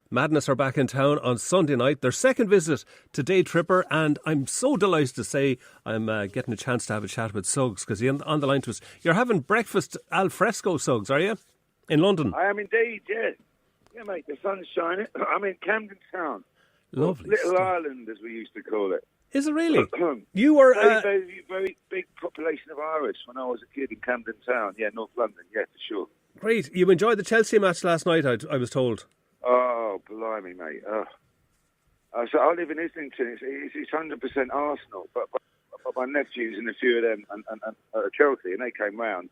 Madness are back in town on Sunday night. Their second visit to Daytripper, and I'm so delighted to say I'm getting a chance to have a chat with Suggs because he's on the line to us. You're having breakfast al fresco, Suggs, are you? In London? I am indeed, yes. Yeah, mate, the sun's shining. I'm in Camden Town. Lovely Little stuff. Ireland, as we used to call it. Is it really? You were... very big population of Irish when I was a kid in Camden Town. Yeah, North London, yeah, for sure. Great. You enjoyed the Chelsea match last night, I was told. Oh, blimey, mate. So I live in Islington. It's 100% Arsenal, but my nephews and a few of them and Chelsea, and they came round.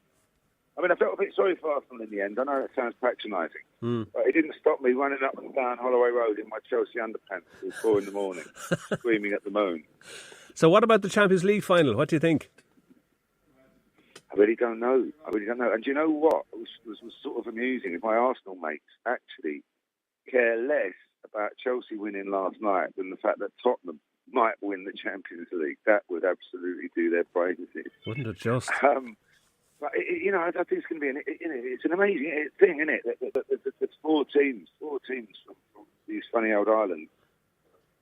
I mean, I felt a bit sorry for Arsenal in the end. I know that sounds patronising, but it didn't stop me running up and down Holloway Road in my Chelsea underpants till 4 a.m, screaming at the moon. So what about the Champions League final? What do you think? I really don't know. And do you know what? It was sort of amusing. My Arsenal mates actually care less about Chelsea winning last night than the fact that Tottenham might win the Champions League. That would absolutely do their praises. Wouldn't it just? But I think it's going to be it's an amazing thing, isn't it? There's four teams from these funny old islands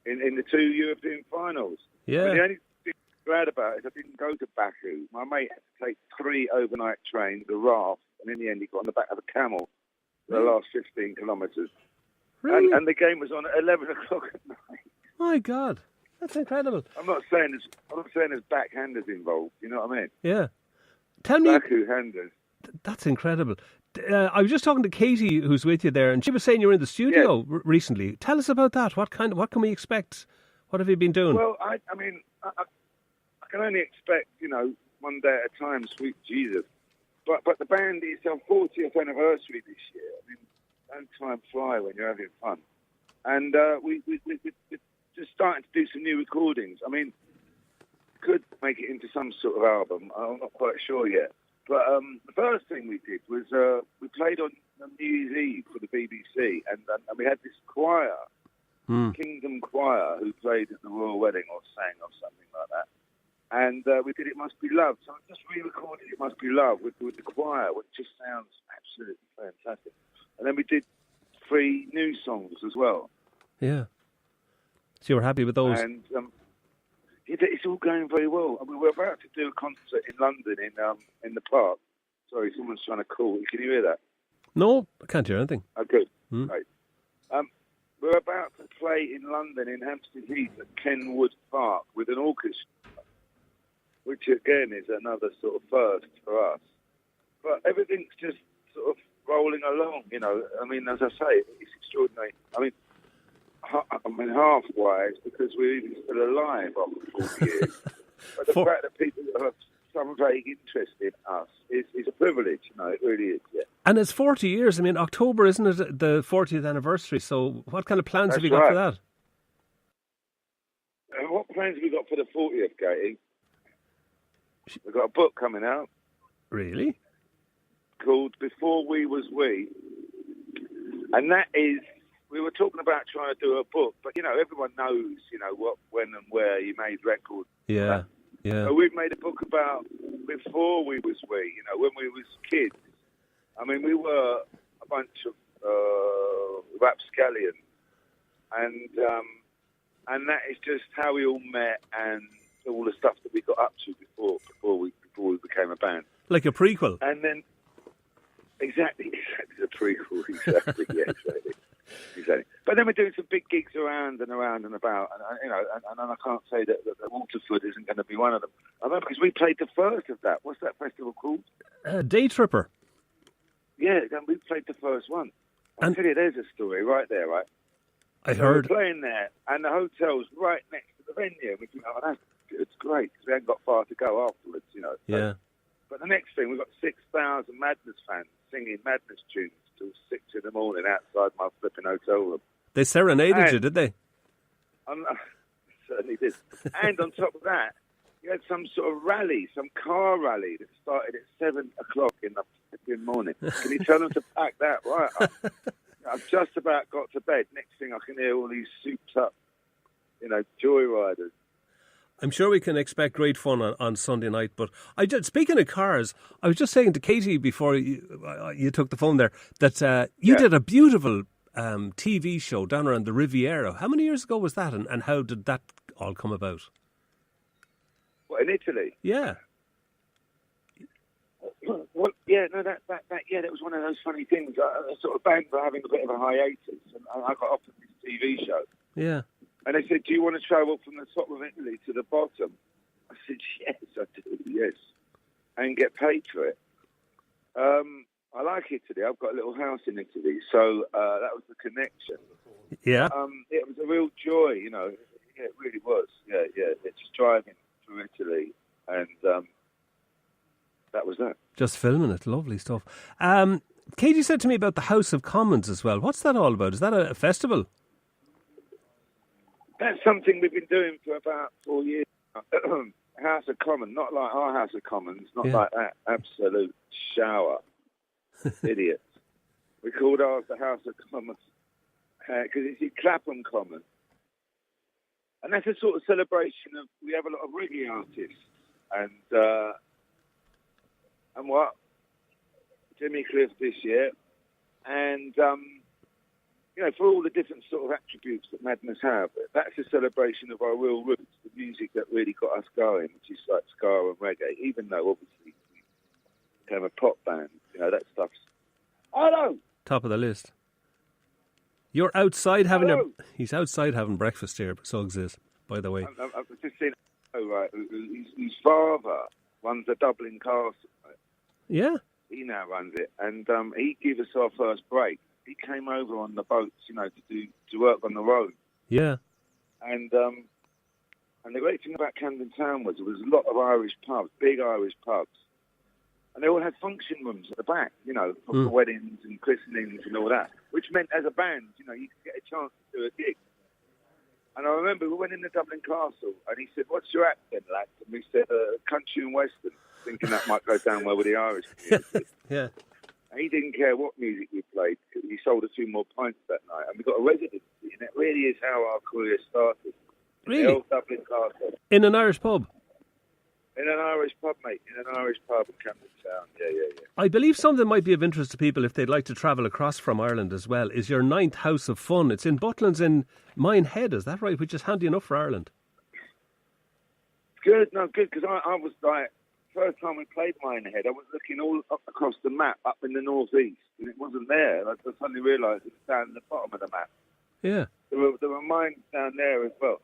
in the two European finals. Yeah. But the only thing I'm glad about is I didn't go to Baku. My mate had to take 3 overnight trains, a raft, and in the end he got on the back of a camel for the last 15 kilometres. Really? And the game was on at 11 o'clock at night. My God, that's incredible. I'm not saying there's backhanders involved. You know what I mean? Yeah. Tell me, Backhanders. That's incredible. I was just talking to Katie, who's with you there, and she was saying you're in the studio recently. Tell us about that. What can we expect? What have you been doing? Well, I mean, I can only expect, one day at a time, sweet Jesus. But the band is our 40th anniversary this year. I mean, don't time fly when you're having fun. And we're just starting to do some new recordings. I mean, could make it into some sort of album. I'm not quite sure yet. But the first thing we did was we played on New Year's Eve for the BBC, and we had this choir, Kingdom Choir, who played at the Royal Wedding or sang or something like that. And we did It Must Be Love. So I just re-recorded It Must Be Love with the choir, which just sounds absolutely fantastic. And then we did 3 new songs as well. Yeah. So you were happy with those? And it's all going very well. I mean, we're about to do a concert in London in the park. Sorry, someone's trying to call. Can you hear that? No, I can't hear anything. Oh, good. Right. We're about to play in London in Hampstead Heath at Kenwood Park with an orchestra, which again is another sort of first for us. But everything's just sort of rolling along, I mean, as I say, it's extraordinary. I mean, half-wise, because we're even still alive after 40 years. But the fact that people have some vague interest in us is a privilege. It really is, yeah. And it's 40 years. I mean, October, isn't it, the 40th anniversary? So what kind of plans have you got for that? What plans have we got for the 40th, Katie? We've got a book coming out. Really? Called Before We Was We. And that is... We were talking about trying to do a book, but, everyone knows, what, when and where you made records. Yeah, yeah. So we've made a book about before we was we, when we was kids. I mean, we were a bunch of rapscallions. And that is just how we all met and all the stuff that we got up to before we became a band. Like a prequel. And then, exactly, the prequel, exactly, yeah, exactly. But then we're doing some big gigs around and about, and I can't say that Waterford isn't going to be one of them. I remember because we played the first of that. What's that festival called? Daytripper. Yeah, we played the first one. I'll tell you, there's a story right there, right? I heard. We were playing there, and the hotel's right next to the venue. We think, that's good, it's great, because we haven't got far to go afterwards, Yeah. But the next thing, we've got 6,000 Madness fans singing Madness tunes till 6 a.m. outside my flipping hotel room. They serenaded you, did they? Certainly did. And on top of that, you had some sort of rally, some car rally that started at 7 o'clock in the morning. Can you tell them to pack that right up? I've just about got to bed. Next thing I can hear all these souped up, joyriders. I'm sure we can expect great fun on Sunday night. But speaking of cars, I was just saying to Katie before you took the phone there that you did a beautiful TV show down around the Riviera. How many years ago was that, and how did that all come about? What, in Italy? Yeah. Well, yeah, no, that was one of those funny things. A sort of band were having a bit of a hiatus, and I got offered this TV show. Yeah. And they said, "Do you want to travel from the top of Italy to the bottom?" I said, "Yes, I do. Yes, and get paid for it." I like Italy. I've got a little house in Italy, so that was the connection. Yeah. It was a real joy, you know. Yeah, it really was. Yeah. It's just driving through Italy, and that was that. Just filming it. Lovely stuff. Katie said to me about the House of Commons as well. What's that all about? Is that a festival? That's something we've been doing for about 4 years. House of Commons, not like our House of Commons, not like that absolute shower. Idiots. We called ours the House of Commons because it's in Clapham Common. And that's a sort of celebration of, we have a lot of reggae artists. And what? Jimmy Cliff this year. And, you know, for all the different sort of attributes that Madness have, that's a celebration of our real roots, the music that really got us going, which is like ska and reggae, even though obviously we became a pop band. You know, that stuff's... Hello! Top of the list. You're outside having Hello. He's outside having breakfast here, Suggs is, by the way. I've just seen... Oh, right. His father runs a Dublin castle. Right? Yeah? He now runs it. And he gave us our first break. He came over on the boats, you know, to work on the road. Yeah. And the great thing about Camden Town was there was a lot of Irish pubs, big Irish pubs. And they all had function rooms at the back, you know, for weddings and christenings and all that, which meant as a band, you know, you could get a chance to do a gig. And I remember we went in the Dublin Castle and he said, "What's your act then, lad?" And we said, "Country and Western," thinking that might go down well with the Irish community. Yeah. And he didn't care what music we played because he sold a few more pints that night. And we got a residency, and it really is how our career started. Really? The old Dublin Castle. In an Irish pub? In an Irish pub, mate. In an Irish pub in Camden Town. Yeah. I believe something might be of interest to people if they'd like to travel across from Ireland as well, is your 9th House of Fun. It's in Butlins in Minehead, is that right? Which is handy enough for Ireland. Good, because I was like, first time we played Minehead, I was looking all up across the map up in the northeast, and it wasn't there. I suddenly realised it was down at the bottom of the map. Yeah. There were mines down there as well.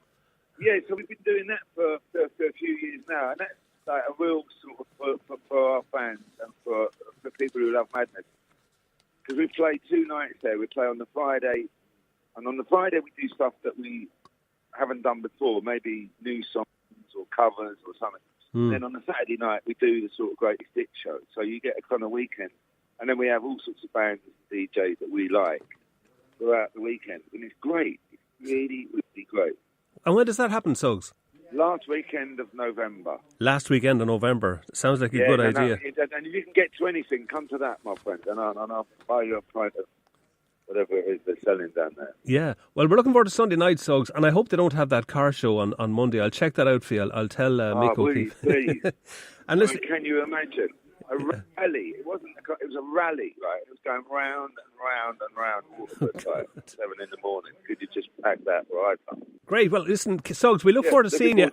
Yeah, so we've been doing that for a few years now, and that's like a real sort of for our fans and for people who love Madness. Because we play 2 nights there. We play on the Friday, and on the Friday we do stuff that we haven't done before, maybe new songs or covers or something. And then on the Saturday night we do the sort of greatest hits show. So you get a kind of weekend, and then we have all sorts of bands and DJs that we like throughout the weekend, and it's great. It's really, really great. And when does that happen, Suggs? Last weekend of November. Last weekend of November. Sounds like a good idea. And if you can get to anything, come to that, my friend, and I'll buy you a pint of whatever it is they're selling down there. Yeah. Well, we're looking forward to Sunday night, Suggs, and I hope they don't have that car show on Monday. I'll check that out for you. I'll tell Mick O'Keefe. Please. And listen, can you imagine? A rally. It wasn't. It was a rally, right? It was going round and round and round Waterford, like 7 in the morning. Could you just pack that right up? Great. Well, listen, Suggs, we look forward to seeing you.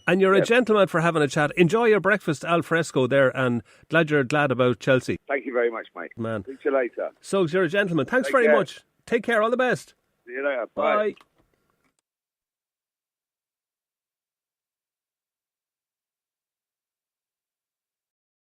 And you're a gentleman for having a chat. Enjoy your breakfast al fresco there, and you're glad about Chelsea. Thank you very much, mate. Man. See you later. Much. You're a gentleman. Thanks very much. Take care. All the best. See you later. Bye.